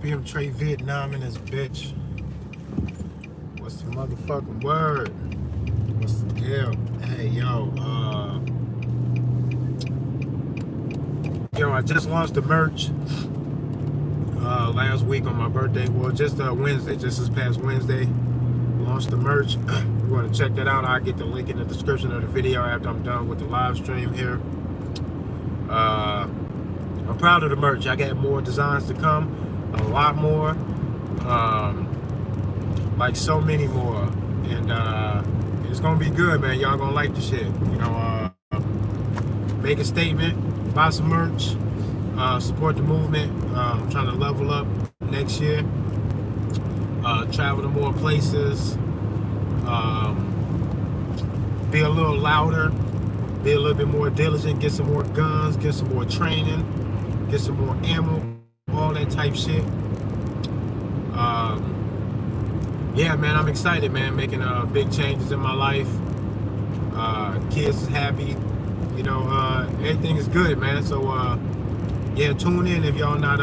Opium Trade Vietnam in this bitch. What's the motherfucking word? What's the deal? Hey, I just launched the merch last week on my birthday. Well, just Wednesday, just this past Wednesday. Launched the merch. If you want to check that out, I'll get the link in the description of the video after I'm done with the live stream here. I'm proud of the merch. I got more designs to come, a lot more, like so many more, and it's gonna be good, man. Y'all gonna like the shit. Make a statement, buy some merch, support the movement. I'm trying to level up next year, travel to more places, be a little louder, be a little bit more diligent, get some more guns, get some more training, get some more ammo, all that type shit. Yeah, man, I'm excited, man, making big changes in my life. Kids is happy, everything is good, man. So yeah, tune in. If y'all not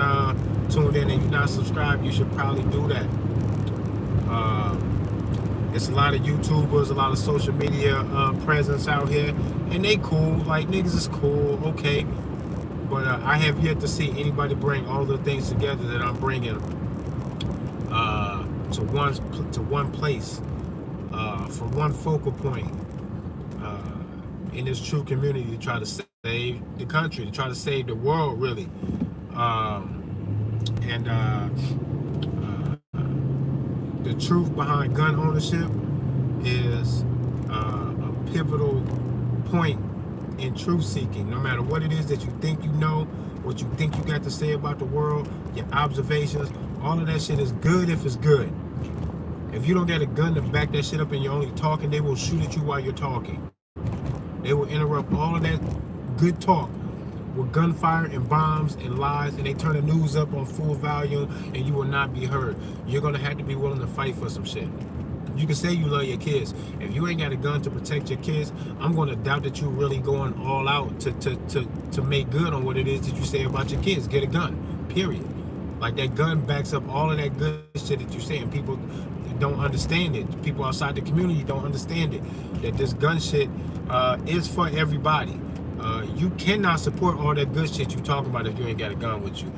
tuned in and you're not subscribed, you should probably do that. It's a lot of YouTubers, a lot of social media presence out here, and they cool. Like, niggas is cool, okay. But I have yet to see anybody bring all the things together that I'm bringing to one place, from one focal point in this true community to try to save the country, to try to save the world, really. The truth behind gun ownership is a pivotal point in truth seeking. No matter what it is that you think you know, what you think you got to say about the world, your observations, all of that shit is good if it's good. If you don't get a gun to back that shit up and you're only talking, they will shoot at you while you're talking. They will interrupt all of that good talk with gunfire and bombs and lies, and they turn the news up on full volume, and you will not be heard. You're gonna have to be willing to fight for some shit. You can say you love your kids. If you ain't got a gun to protect your kids, I'm gonna doubt that you really going all out to make good on what it is that you say about your kids. Get a gun, period. Like, that gun backs up all of that good shit that you say, and people don't understand it. People outside the community don't understand it. That this gun shit is for everybody. You cannot support all that good shit you talking about if you ain't got a gun with you.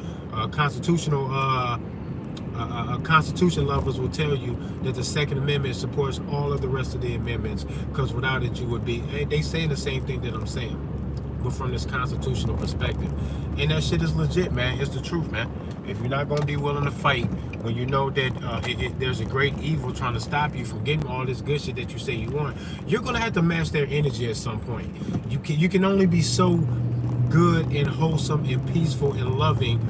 Constitution lovers will tell you that the Second Amendment supports all of the rest of the amendments, because without it you would be, they saying the same thing that I'm saying, but from this constitutional perspective. And that shit is legit, man. It's the truth, man. If you're not going to be willing to fight when you know that there's a great evil trying to stop you from getting all this good shit that you say you want, you're going to have to match their energy at some point. You can only be so good and wholesome and peaceful and loving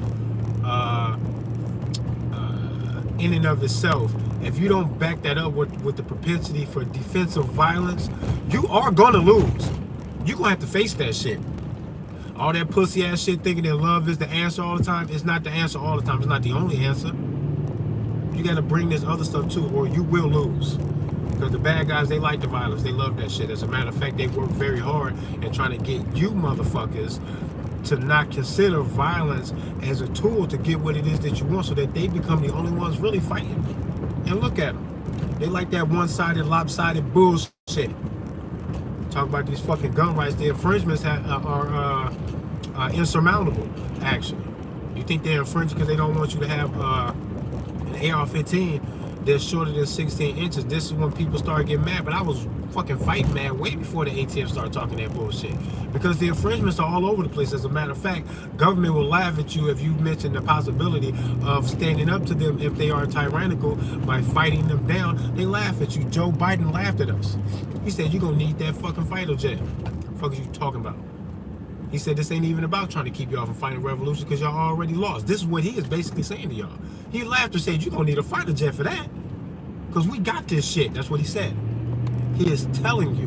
in and of itself. If you don't back that up with the propensity for defensive violence, you are going to lose. You're going to have to face that shit. All that pussy ass shit thinking that love is the answer all the time, it's not the answer all the time. It's not the only answer. You got to bring this other stuff too, or you will lose. Because the bad guys, they like the violence. They love that shit. As a matter of fact, they work very hard in trying to get you motherfuckers to not consider violence as a tool to get what it is that you want, so that they become the only ones really fighting. And look at them. They like that one-sided, lopsided bullshit. Talk about these fucking gun rights. The infringements are insurmountable, actually. You think they're infringing because they don't want you to have an AR-15 that's shorter than 16 inches. This is when people start getting mad. But I was fucking fighting mad way before the ATF started talking that bullshit. Because the infringements are all over the place. As a matter of fact, government will laugh at you if you mention the possibility of standing up to them if they are tyrannical by fighting them down. They laugh at you. Joe Biden laughed at us. He said, you're going to need that fucking fighter jet. What the fuck are you talking about? He said, this ain't even about trying to keep y'all from fighting a revolution because y'all already lost. This is what he is basically saying to y'all. He laughed and said, you're going to need a fighter jet for that. Because we got this shit. That's what he said. He is telling you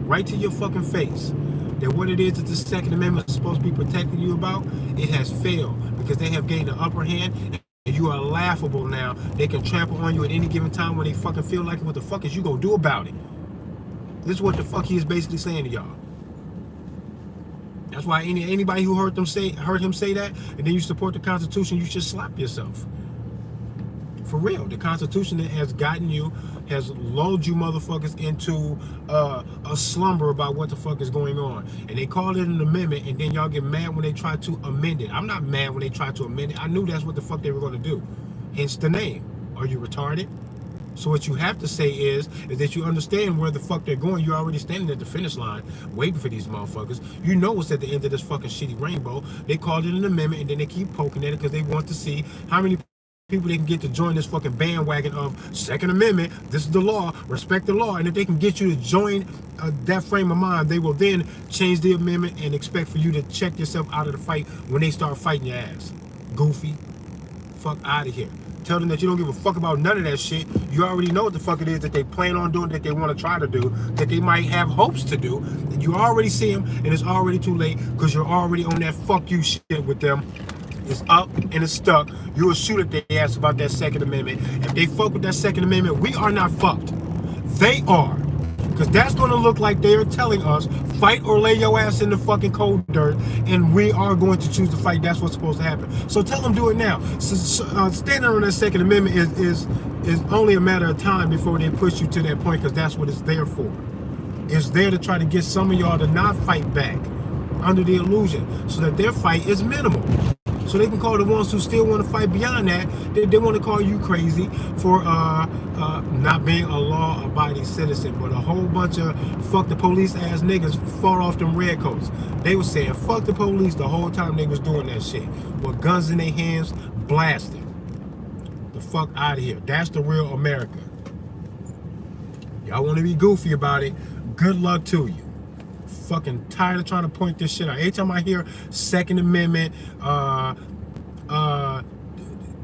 right to your fucking face that what it is that the Second Amendment is supposed to be protecting you about, it has failed because they have gained the upper hand. And you are laughable now. They can trample on you at any given time when they fucking feel like it. What the fuck is you going to do about it? This is what the fuck he is basically saying to y'all. That's why anybody who heard him say that, and then you support the Constitution, you should slap yourself. For real, the Constitution has gotten you, has lulled you motherfuckers into a slumber about what the fuck is going on. And they call it an amendment, and then y'all get mad when they try to amend it. I'm not mad when they try to amend it. I knew that's what the fuck they were going to do. Hence the name. Are you retarded? So what you have to say is that you understand where the fuck they're going. You're already standing at the finish line waiting for these motherfuckers. You know what's at the end of this fucking shitty rainbow. They called it an amendment, and then they keep poking at it because they want to see how many people they can get to join this fucking bandwagon of Second Amendment. This is the law. Respect the law. And if they can get you to join that frame of mind, they will then change the amendment and expect for you to check yourself out of the fight when they start fighting your ass. Goofy. Fuck out of here. Tell them that you don't give a fuck about none of that shit. You already know what the fuck it is that they plan on doing, that they want to try to do, that they might have hopes to do. And you already see them, and it's already too late because you're already on that fuck you shit with them. It's up and it's stuck. You will shoot at their ass about that Second Amendment. If they fuck with that Second Amendment, we are not fucked. They are. Because that's going to look like they are telling us, fight or lay your ass in the fucking cold dirt, and we are going to choose to fight. That's what's supposed to happen. So tell them do it now. Standing on that Second Amendment is only a matter of time before they push you to that point, because that's what it's there for. It's there to try to get some of y'all to not fight back under the illusion so that their fight is minimal. So they can call the ones who still want to fight beyond that, they want to call you crazy for not being a law-abiding citizen. But a whole bunch of fuck the police ass niggas fought off them redcoats. They was saying fuck the police the whole time they was doing that shit. With guns in their hands, blasting. The fuck out of here. That's the real America. Y'all want to be goofy about it, good luck to you. Fucking tired of trying to point this shit out. Every time I hear Second Amendment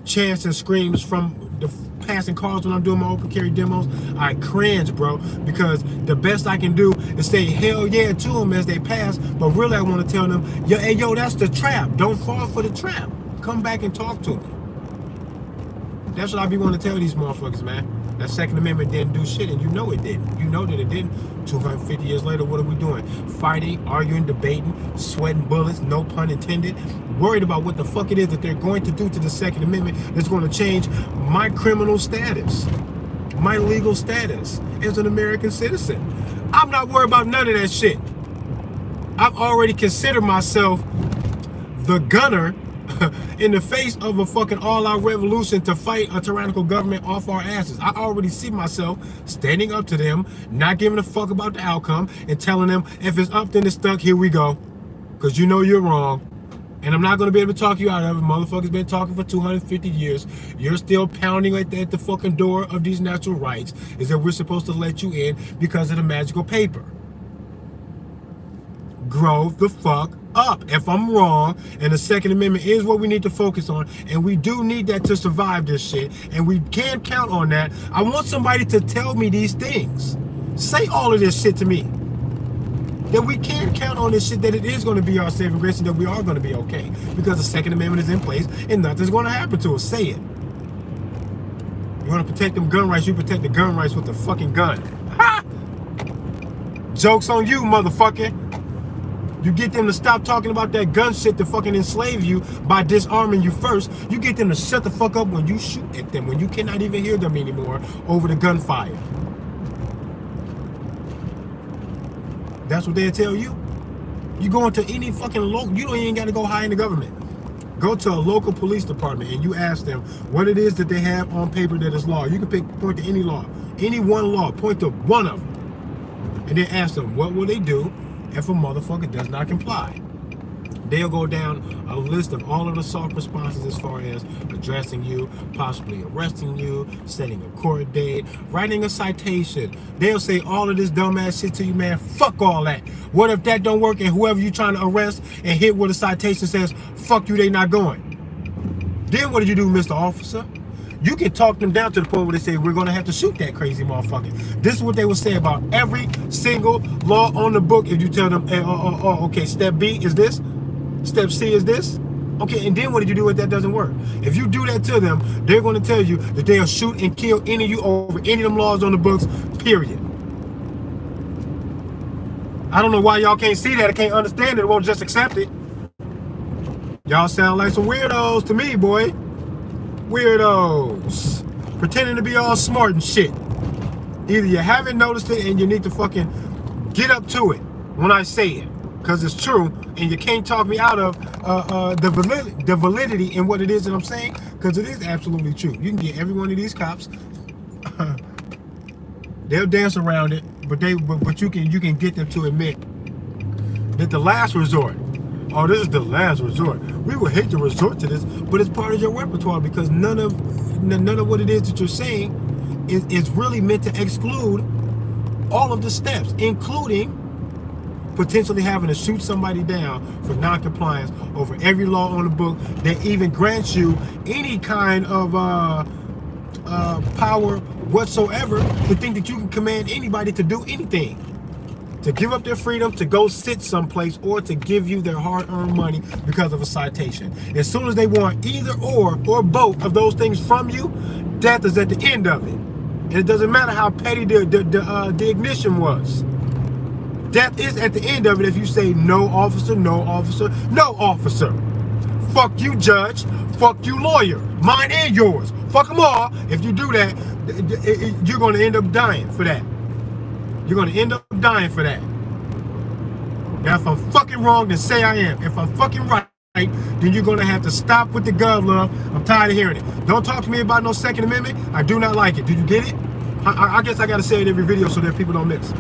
chants and screams from the passing cars when I'm doing my open carry demos, I cringe, bro, because the best I can do is say hell yeah to them as they pass, but really I want to tell them, yo, hey, yo, that's the trap. Don't fall for the trap. Come back and talk to me. That's what I be wanting to tell these motherfuckers, man. That Second Amendment didn't do shit, and you know it didn't. You know that it didn't. 250 years later, what are we doing? Fighting, arguing, debating, sweating bullets, no pun intended, worried about what the fuck it is that they're going to do to the Second Amendment that's going to change my criminal status, my legal status as an American citizen. I'm not worried about none of that shit. I've already considered myself the gunner in the face of a fucking all-out revolution to fight a tyrannical government off our asses. I already see myself standing up to them, not giving a fuck about the outcome, and telling them, if it's up, then it's stuck, here we go. Because you know you're wrong. And I'm not going to be able to talk you out of it. Motherfuckers been talking for 250 years. You're still pounding at the fucking door of these natural rights, is that we're supposed to let you in because of the magical paper. Grow the fuck up. If I'm wrong, and the Second Amendment is what we need to focus on, and we do need that to survive this shit, and we can count on that, I want somebody to tell me these things. Say all of this shit to me. That we can count on this shit, that it is going to be our saving grace, and that we are going to be okay. Because the Second Amendment is in place, and nothing's going to happen to us. Say it. You want to protect them gun rights, you protect the gun rights with the fucking gun. Ha! Joke's on you, motherfucker. You get them to stop talking about that gun shit to fucking enslave you by disarming you first. You get them to shut the fuck up when you shoot at them, when you cannot even hear them anymore over the gunfire. That's what they'll tell you. You go into any fucking local, you don't even got to go high in the government. Go to a local police department and you ask them what it is that they have on paper that is law. You can point to any law, any one law, point to one of them. And then ask them, what will they do if a motherfucker does not comply? They'll go down a list of all of the soft responses as far as addressing you, possibly arresting you, setting a court date, writing a citation. They'll say all of this dumbass shit to you, man. Fuck all that. What if that don't work and whoever you trying to arrest and hit with a citation says, fuck you, they not going? Then what do you do, Mr. Officer? You can talk them down to the point where they say, we're going to have to shoot that crazy motherfucker. This is what they will say about every single law on the book. If you tell them, hey, okay, step B is this, step C is this. Okay, and then what do you do if that doesn't work? If you do that to them, they're going to tell you that they'll shoot and kill any of you over any of them laws on the books, period. I don't know why y'all can't see that. I can't understand it. Won't just accept it. Y'all sound like some weirdos to me, boy. Weirdos. pretending to be all smart and shit. Either you haven't noticed it and you need to fucking get up to it when I say it, because it's true, and you can't talk me out of the validity in what it is that I'm saying, because it is absolutely true. You can get every one of these cops, they'll dance around it, but you can get them to admit that the last resort, oh, this is the last resort. We would hate to resort to this, but it's part of your repertoire, because none of what it is that you're saying is really meant to exclude all of the steps, including potentially having to shoot somebody down for non-compliance over every law on the book that even grants you any kind of power whatsoever to think that you can command anybody to do anything, to give up their freedom, to go sit someplace, or to give you their hard-earned money because of a citation. As soon as they want either or both of those things from you, death is at the end of it. And it doesn't matter how petty the ignition was. Death is at the end of it if you say no officer, no officer, no officer. Fuck you, judge. Fuck you, lawyer. Mine and yours. Fuck them all. If you do that, you're going to end up dying for that. You're going to end up dying for that. Now, if I'm fucking wrong, then say I am. If I'm fucking right, then you're going to have to stop with the gun love. I'm tired of hearing it. Don't talk to me about no Second Amendment. I do not like it. Do you get it? I guess I got to say it every video so that people don't miss.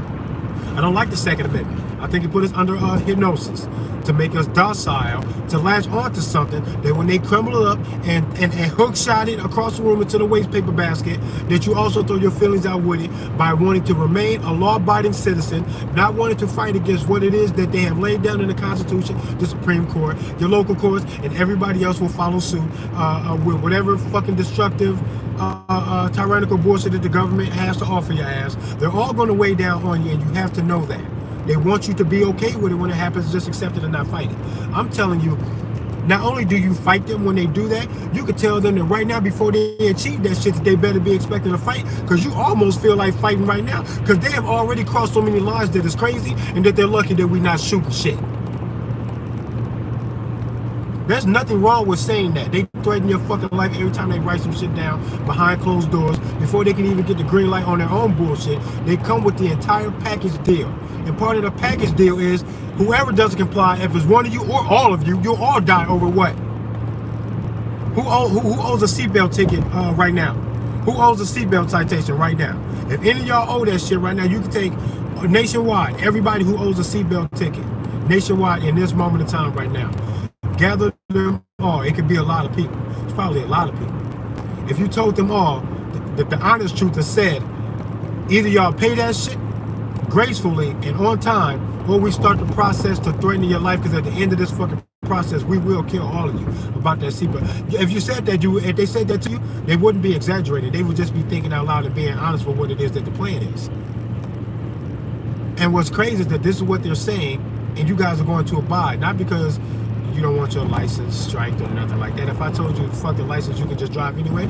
I don't like the Second Amendment. I think it put us under hypnosis to make us docile, to latch onto something that when they crumble it up and hook shot it across the room into the waste paper basket, that you also throw your feelings out with it by wanting to remain a law-abiding citizen, not wanting to fight against what it is that they have laid down in the Constitution, the Supreme Court, your local courts, and everybody else will follow suit with whatever fucking destructive tyrannical bullshit that the government has to offer your ass. They're all going to weigh down on you, and you have to know that. They want you to be okay with it when it happens, just accept it and not fight it. I'm telling you, not only do you fight them when they do that, you can tell them that right now, before they achieve that shit, that they better be expecting a fight, because you almost feel like fighting right now, because they have already crossed so many lines that it's crazy, and that they're lucky that we're not shooting shit. There's nothing wrong with saying that. They threaten your fucking life every time they write some shit down behind closed doors before they can even get the green light on their own bullshit. They come with the entire package deal. And part of the package deal is whoever doesn't comply, if it's one of you or all of you, you'll all die over what? Who owes a seatbelt ticket right now? Who owes a seatbelt citation right now? If any of y'all owe that shit right now, you can take nationwide, everybody who owes a seatbelt ticket, nationwide in this moment of time right now. Gather them all. It could be a lot of people. It's probably a lot of people. If you told them all the honest truth is said, either y'all pay that shit gracefully and on time, or we start the process to threaten your life, because at the end of this fucking process, we will kill all of you about that seatbelt. If you said that, if they said that to you, they wouldn't be exaggerating. They would just be thinking out loud and being honest with what it is that the plan is. And what's crazy is that this is what they're saying, and you guys are going to abide, not because you don't want your license striked or nothing like that. If I told you fuck the license, you can just drive anyway,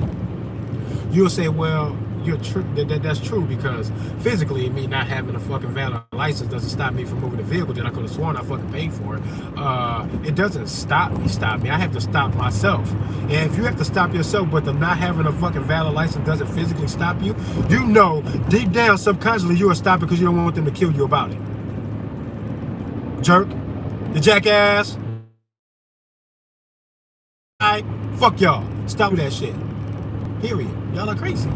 you'll say, well, you're true. That's true, because physically, me not having a fucking valid license doesn't stop me from moving the vehicle that I could have sworn I fucking paid for. It doesn't stop me. I have to stop myself. And if you have to stop yourself, but the not having a fucking valid license doesn't physically stop you, you know deep down subconsciously you are stopped because you don't want them to kill you about it. Jerk, the jackass. Fuck y'all. Stop with that shit. Period. Y'all are crazy.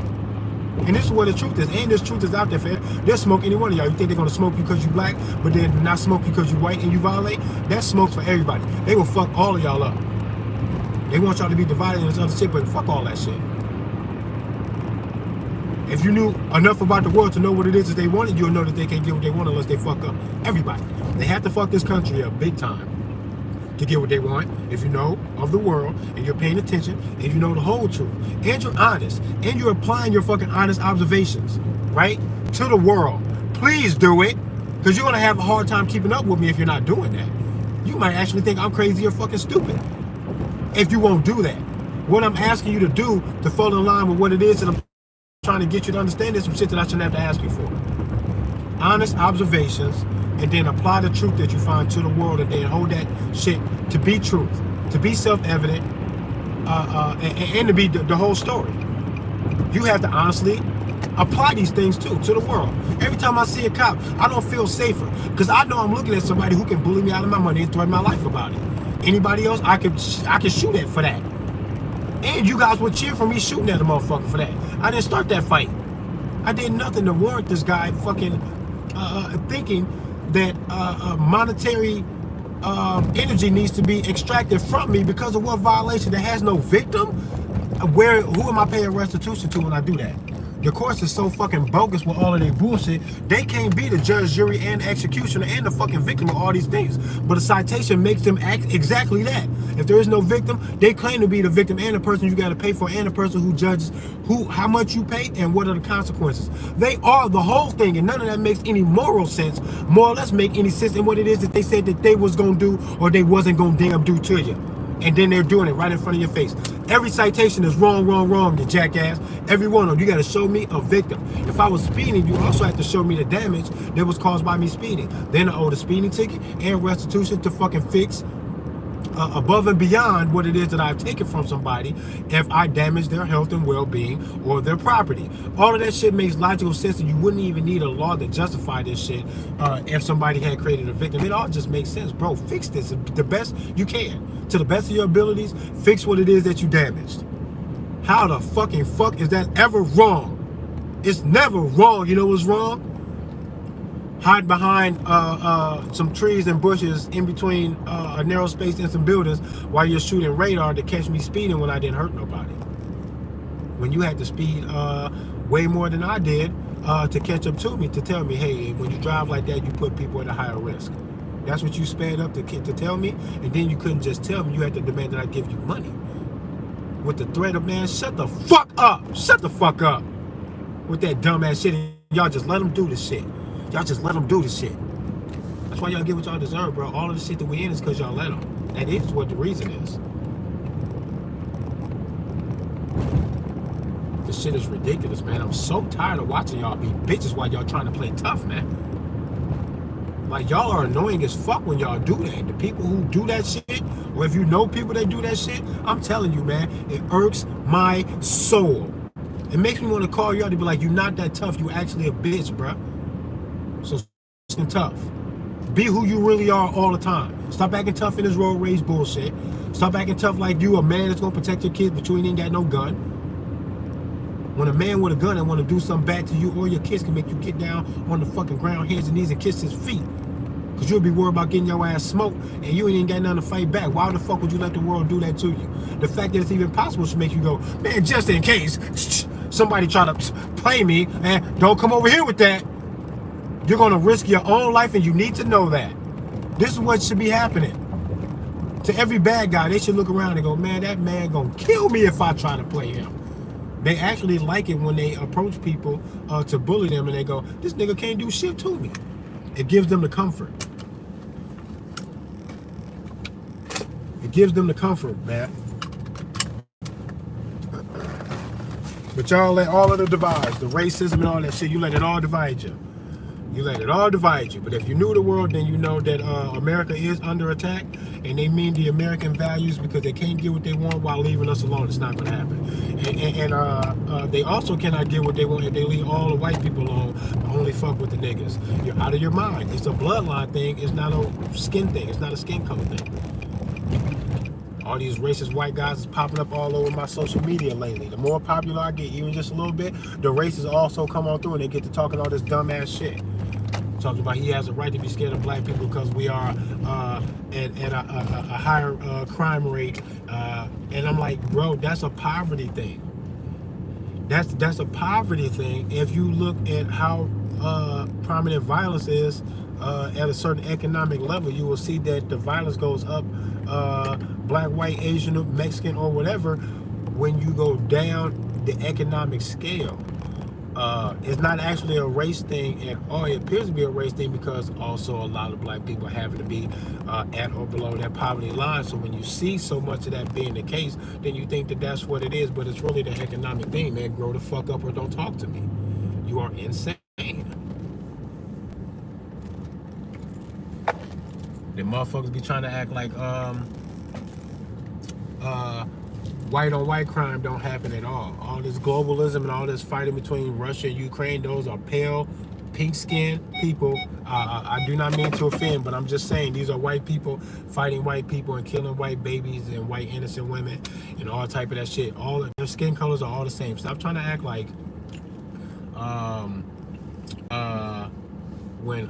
And this is where the truth is. And this truth is out there, fam. They'll smoke any one of y'all. You think they're gonna smoke you because you black, but then not smoke you because you white and you violate? That smokes for everybody. They will fuck all of y'all up. They want y'all to be divided in this other shit, but fuck all that shit. If you knew enough about the world to know what it is that they wanted, you'll know that they can't get what they want unless they fuck up everybody. They have to fuck this country up big time to get what they want. If you know of the world and you're paying attention and you know the whole truth and you're honest and you're applying your fucking honest observations, right, to the world, please do it, because you're gonna have a hard time keeping up with me if you're not doing that. You might actually think I'm crazy or fucking stupid if you won't do that. What I'm asking you to do to fall in line with what it is that I'm trying to get you to understand is some shit that I shouldn't have to ask you for. Honest observations, and then apply the truth that you find to the world, and then hold that shit to be truth, to be self-evident, and to be the whole story. You have to honestly apply these things too to the world. Every time I see a cop, I don't feel safer because I know I'm looking at somebody who can bully me out of my money and threaten my life about it. Anybody else, I can shoot at for that. And you guys would cheer for me shooting at a motherfucker for that. I didn't start that fight. I did nothing to warrant this guy fucking thinking that monetary energy needs to be extracted from me because of what violation that has no victim. Who am I paying restitution to when I do that? The courts is so fucking bogus with all of their bullshit. They can't be the judge, jury, and executioner and the fucking victim of all these things. But a citation makes them act exactly that. If there is no victim, they claim to be the victim and the person you got to pay for and the person who judges how much you pay and what are the consequences. They are the whole thing, and none of that makes any moral sense, more or less make any sense in what it is that they said that they was going to do or they wasn't going to damn do to you. And then they're doing it right in front of your face. Every citation is wrong, wrong, wrong, you jackass. Every one of them. You got to show me a victim. If I was speeding, you also have to show me the damage that was caused by me speeding. Then I owe the speeding ticket and restitution to fucking fix above and beyond what it is that I've taken from somebody if I damage their health and well-being or their property. All of that shit makes logical sense, and you wouldn't even need a law to justify this shit if somebody had created a victim. It all just makes sense. Bro, fix this the best you can. To the best of your abilities, fix what it is that you damaged. How the fucking fuck is that ever wrong? It's never wrong. You know what's wrong? Hide behind some trees and bushes in between a narrow space and some buildings while you're shooting radar to catch me speeding when I didn't hurt nobody. When you had to speed way more than I did to catch up to me, to tell me, hey, when you drive like that, you put people at a higher risk. That's what you sped up to tell me, and then you couldn't just tell me. You had to demand that I give you money. With the threat of, man, shut the fuck up. Shut the fuck up. With that dumbass shit, and y'all just let them do this shit. Y'all just let them do this shit. That's why y'all get what y'all deserve, bro. All of the shit that we in is because y'all let them. That is what the reason is. This shit is ridiculous, man. I'm so tired of watching y'all be bitches while y'all trying to play tough, man. Like, y'all are annoying as fuck when y'all do that. The people who do that shit, or if you know people that do that shit, I'm telling you, man, it irks my soul. It makes me want to call you out to be like, you're not that tough. You actually a bitch, bruh. So fucking tough. Be who you really are all the time. Stop acting tough in this road rage bullshit. Stop acting tough like you a man that's gonna protect your kids, but you ain't got no gun. When a man with a gun and want to do something bad to you or your kids can make you get down on the fucking ground, hands and knees, and kiss his feet. Because you'll be worried about getting your ass smoked and you ain't even got nothing to fight back. Why the fuck would you let the world do that to you? The fact that it's even possible should make you go, man, just in case somebody try to play me, and don't come over here with that. You're going to risk your own life, and you need to know that. This is what should be happening. To every bad guy, they should look around and go, man, that man going to kill me if I try to play him. They actually like it when they approach people to bully them, and they go, this nigga can't do shit to me. It gives them the comfort. It gives them the comfort, man. But y'all let all of the divides, the racism and all that shit, you let it all divide you. You let it all divide you. But if you knew the world, then you know that America is under attack, and they mean the American values because they can't get what they want while leaving us alone. It's not going to happen. And they also cannot get what they want if they leave all the white people alone, but only fuck with the niggas. You're out of your mind. It's a bloodline thing. It's not a skin thing. It's not a skin color thing. All these racist white guys is popping up all over my social media lately. The more popular I get, even just a little bit, the racists also come on through and they get to talking all this dumbass shit. Talking about he has a right to be scared of black people because we are at a higher crime rate. And I'm like, bro, that's a poverty thing. That's a poverty thing. If you look at how prominent violence is at a certain economic level, you will see that the violence goes up, black, white, Asian, Mexican, or whatever, when you go down the economic scale. It's not actually a race thing at all. It appears to be a race thing because also a lot of black people happen to be at or below that poverty line. So when you see so much of that being the case, then you think that that's what it is. But it's really the economic thing, man. Grow the fuck up or don't talk to me. You are insane. The motherfuckers be trying to act like white on white crime don't happen at all. All this globalism and all this fighting between Russia and Ukraine, those are pale, pink skinned people. I do not mean to offend, but I'm just saying these are white people fighting white people and killing white babies and white innocent women and all type of that shit. All their skin colors are all the same. Stop trying to act like um, uh, when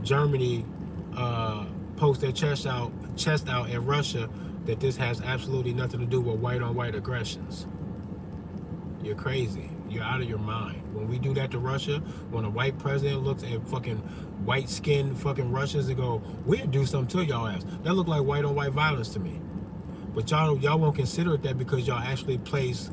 Germany post their chest out in Russia, that this has absolutely nothing to do with white on white aggressions. You're crazy. You're out of your mind. When we do that to Russia, when a white president looks at fucking white skinned fucking Russians and go, we'll do something to y'all ass. That look like white on white violence to me. But y'all won't consider it that because y'all actually place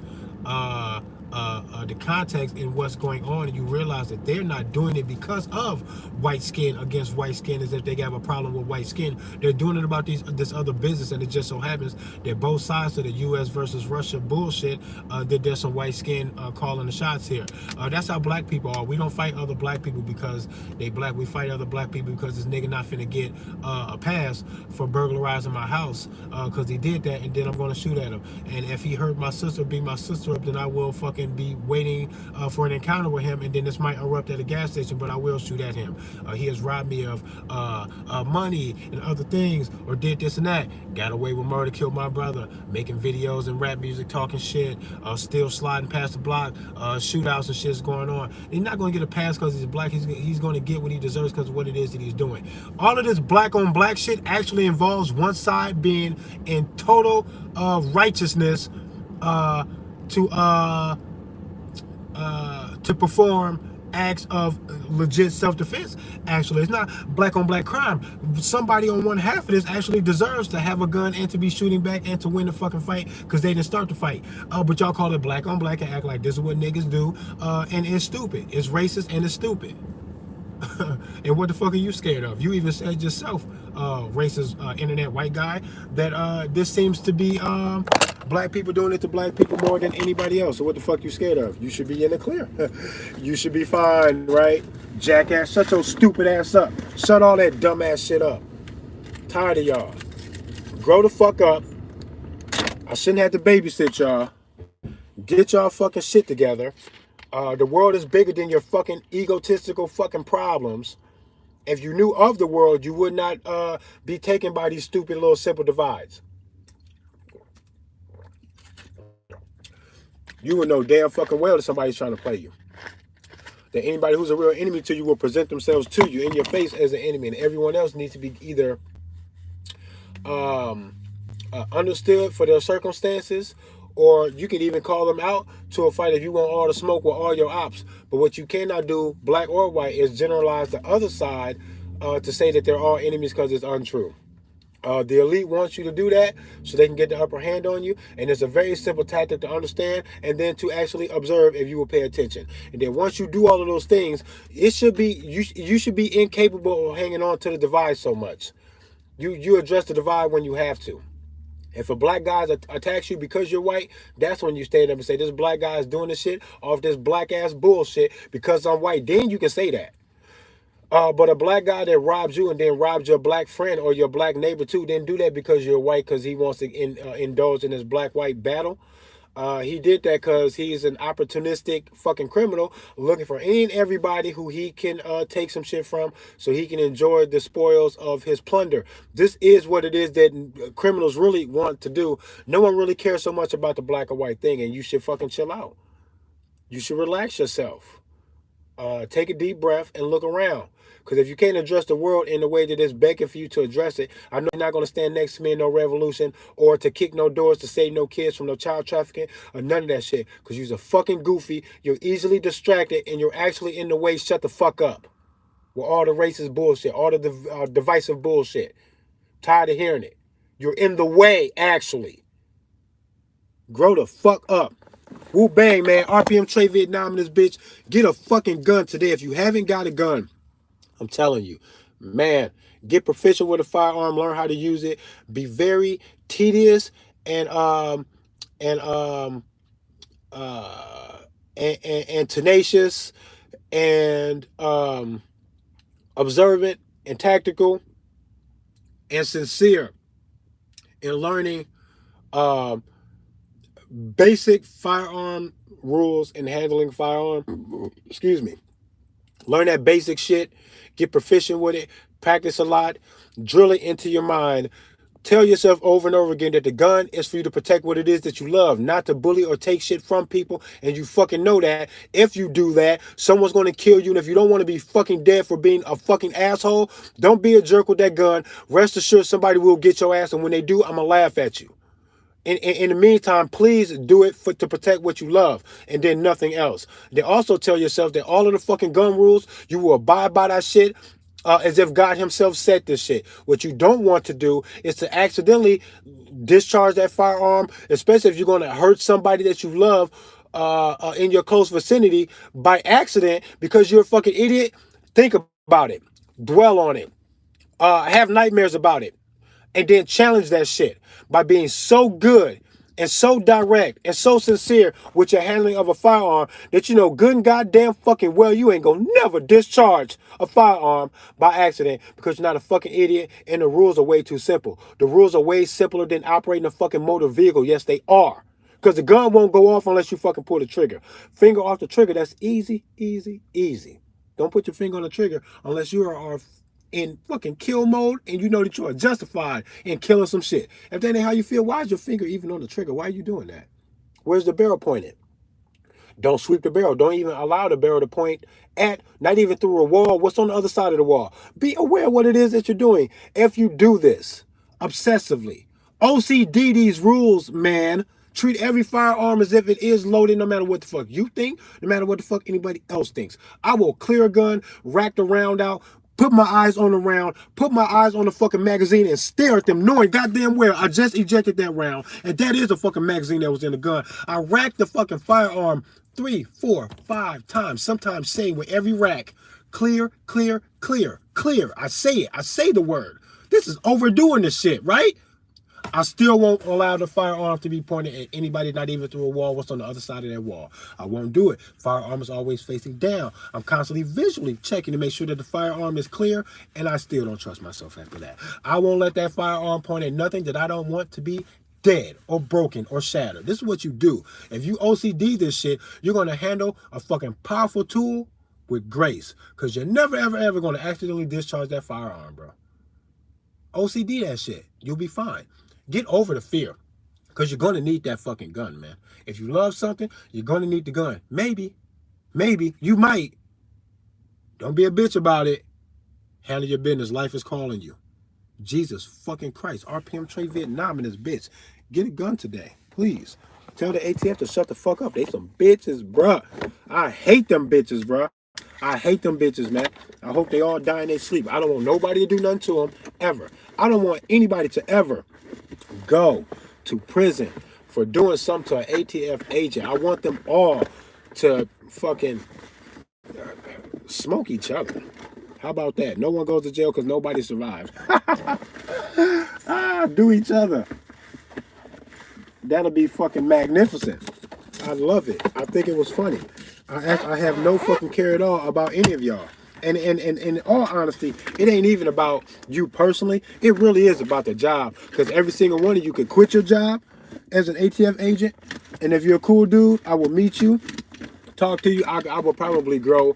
the context in what's going on, and you realize that they're not doing it because of white skin against white skin as if they have a problem with white skin. They're doing it about this other business, and it just so happens that both sides of the U.S. versus Russia bullshit, that there's some white skin calling the shots here. That's how black people are. We don't fight other black people because they black. We fight other black people because this nigga not finna get a pass for burglarizing my house because he did that, and then I'm gonna shoot at him. And if he hurt my sister, beat my sister up, then I will fucking be waiting for an encounter with him, and then this might erupt at a gas station, but I will shoot at him. He has robbed me of money and other things, or did this and that, got away with murder, killed my brother, making videos and rap music, talking shit, still sliding past the block, shootouts and shit's going on. He's not going to get a pass because he's black. He's going to get what he deserves because of what it is that he's doing. All of this black on black shit actually involves one side being in total righteousness to perform acts of legit self-defense. Actually, it's not black on black crime. Somebody on one half of this actually deserves to have a gun and to be shooting back and to win the fucking fight because they didn't start the fight. But y'all call it black on black and act like this is what niggas do, and it's stupid. It's racist and it's stupid. And what the fuck are you scared of? You even said yourself, racist internet white guy, that this seems to be black people doing it to black people more than anybody else. So what the fuck you scared of? You should be in the clear. You should be fine, right? Jackass, shut your stupid ass up. Shut all that dumb ass shit up. Tired of y'all. Grow the fuck up. I shouldn't have to babysit y'all. Get y'all fucking shit together. The world is bigger than your fucking egotistical fucking problems. If you knew of the world, you would not be taken by these stupid little simple divides. You would know damn fucking well that somebody's trying to play you. That anybody who's a real enemy to you will present themselves to you in your face as an enemy, and everyone else needs to be either understood for their circumstances, or you can even call them out to a fight if you want all the smoke with all your ops. But what you cannot do, black or white, is generalize the other side to say that they're all enemies because it's untrue. The elite wants you to do that so they can get the upper hand on you, and it's a very simple tactic to understand and then to actually observe if you will pay attention. And then once you do all of those things, it should be you should be incapable of hanging on to the divide so much. You address the divide when you have to. If a black guy attacks you because you're white, that's when you stand up and say, this black guy is doing this shit off this black ass bullshit because I'm white. Then you can say that. But a black guy that robs you and then robs your black friend or your black neighbor too, didn't do that because you're white, because he wants to indulge in this black-white battle. He did that because he's an opportunistic fucking criminal looking for any and everybody who he can take some shit from so he can enjoy the spoils of his plunder. This is what it is that criminals really want to do. No one really cares so much about the black or white thing, and you should fucking chill out. You should relax yourself. Take a deep breath and look around. Because if you can't address the world in the way that it's begging for you to address it, I know you're not going to stand next to me in no revolution or to kick no doors to save no kids from no child trafficking or none of that shit. Because you're a fucking goofy, you're easily distracted, and you're actually in the way. Shut the fuck up with all the racist bullshit, all the divisive bullshit. Tired of hearing it. You're in the way, actually. Grow the fuck up. Wu bang, man. RPM Trey Vietnam in this bitch. Get a fucking gun today. If you haven't got a gun, I'm telling you, man, get proficient with a firearm, learn how to use it, be very tedious and tenacious and observant and tactical and sincere in learning basic firearm rules and handling firearm. Excuse me. Learn that basic shit. Get proficient with it. Practice a lot. Drill it into your mind. Tell yourself over and over again that the gun is for you to protect what it is that you love, not to bully or take shit from people. And you fucking know that. If you do that, someone's going to kill you. And if you don't want to be fucking dead for being a fucking asshole, don't be a jerk with that gun. Rest assured somebody will get your ass. And when they do, I'm going to laugh at you. In the meantime, please do it to protect what you love and then nothing else. Then also tell yourself that all of the fucking gun rules, you will abide by that shit as if God himself said this shit. What you don't want to do is to accidentally discharge that firearm, especially if you're going to hurt somebody that you love in your close vicinity by accident because you're a fucking idiot. Think about it. Dwell on it. Have nightmares about it. And then challenge that shit by being so good and so direct and so sincere with your handling of a firearm that you know good and goddamn fucking well you ain't gonna never discharge a firearm by accident because you're not a fucking idiot and the rules are way too simple. The rules are way simpler than operating a fucking motor vehicle. Yes, they are. Because the gun won't go off unless you fucking pull the trigger. Finger off the trigger, that's easy, easy, easy. Don't put your finger on the trigger unless you are in fucking kill mode and you know that you are justified in killing some shit. If that ain't how you feel, why is your finger even on the trigger? Why are you doing that? Where's the barrel pointed? Don't sweep the barrel. Don't even allow the barrel to point at, not even through a wall. What's on the other side of the wall? Be aware of what it is that you're doing. If you do this obsessively, OCD these rules, man. Treat every firearm as if it is loaded, no matter what the fuck you think, no matter what the fuck anybody else thinks. I will clear a gun, rack the round out, put my eyes on the round, put my eyes on the fucking magazine and stare at them, knowing goddamn well I just ejected that round, and that is a fucking magazine that was in the gun. I racked the fucking firearm 3, 4, 5 times, sometimes saying with every rack, clear, clear, clear, clear. I say it. I say the word. This is overdoing this shit, right? I still won't allow the firearm to be pointed at anybody, not even through a wall. What's on the other side of that wall? I won't do it. Firearm is always facing down. I'm constantly visually checking to make sure that the firearm is clear, and I still don't trust myself after that. I won't let that firearm point at nothing that I don't want to be dead or broken or shattered. This is what you do. If you OCD this shit, you're going to handle a fucking powerful tool with grace, because you're never, ever, ever going to accidentally discharge that firearm, bro. OCD that shit. You'll be fine. Get over the fear, because you're going to need that fucking gun, man. If you love something, you're going to need the gun. Maybe, you might. Don't be a bitch about it. Handle your business. Life is calling you. Jesus fucking Christ. RPM Trade Vietnam in this bitch. Get a gun today, please. Tell the ATF to shut the fuck up. They some bitches, bruh. I hate them bitches, bruh. I hate them bitches, man. I hope they all die in their sleep. I don't want nobody to do nothing to them, ever. I don't want anybody to ever go to prison for doing something to an ATF agent. I want them all to fucking smoke each other. How about that? No one goes to jail because nobody survived. Do each other. That'll be fucking magnificent. I love it. I think it was funny. I have no fucking care at all about any of y'all. And in all honesty, it ain't even about you personally. It really is about the job. Because every single one of you could quit your job as an ATF agent. And if you're a cool dude, I will meet you, talk to you. I will probably grow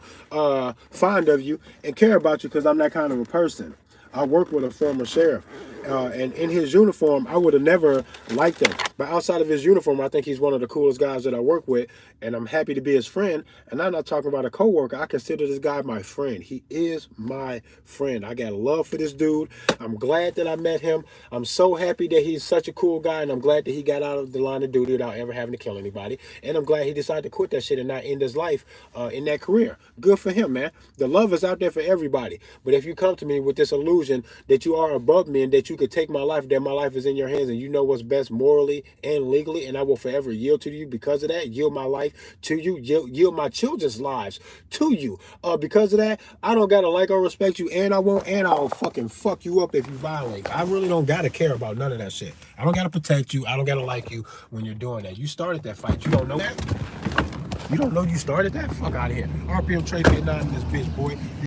fond of you and care about you because I'm that kind of a person. I work with a former sheriff. And in his uniform, I would have never liked him. But outside of his uniform, I think he's one of the coolest guys that I work with. And I'm happy to be his friend. And I'm not talking about a coworker. I consider this guy my friend. He is my friend. I got love for this dude. I'm glad that I met him. I'm so happy that he's such a cool guy. And I'm glad that he got out of the line of duty without ever having to kill anybody. And I'm glad he decided to quit that shit and not end his life in that career. Good for him, man. The love is out there for everybody. But if you come to me with this illusion that you are above me and that you could take my life, that my life is in your hands and you know what's best morally and legally, and I will forever yield to you because of that, yield my life to you, yield my children's lives to you. Because of that, I don't gotta like or respect you, and I won't, and I'll fucking fuck you up if you violate. I really don't gotta care about none of that shit. I don't gotta protect you. I don't gotta like you when you're doing that. You started that fight. You don't know that? You don't know you started that? Fuck out of here. RPM Trade Vietnam in this bitch, boy.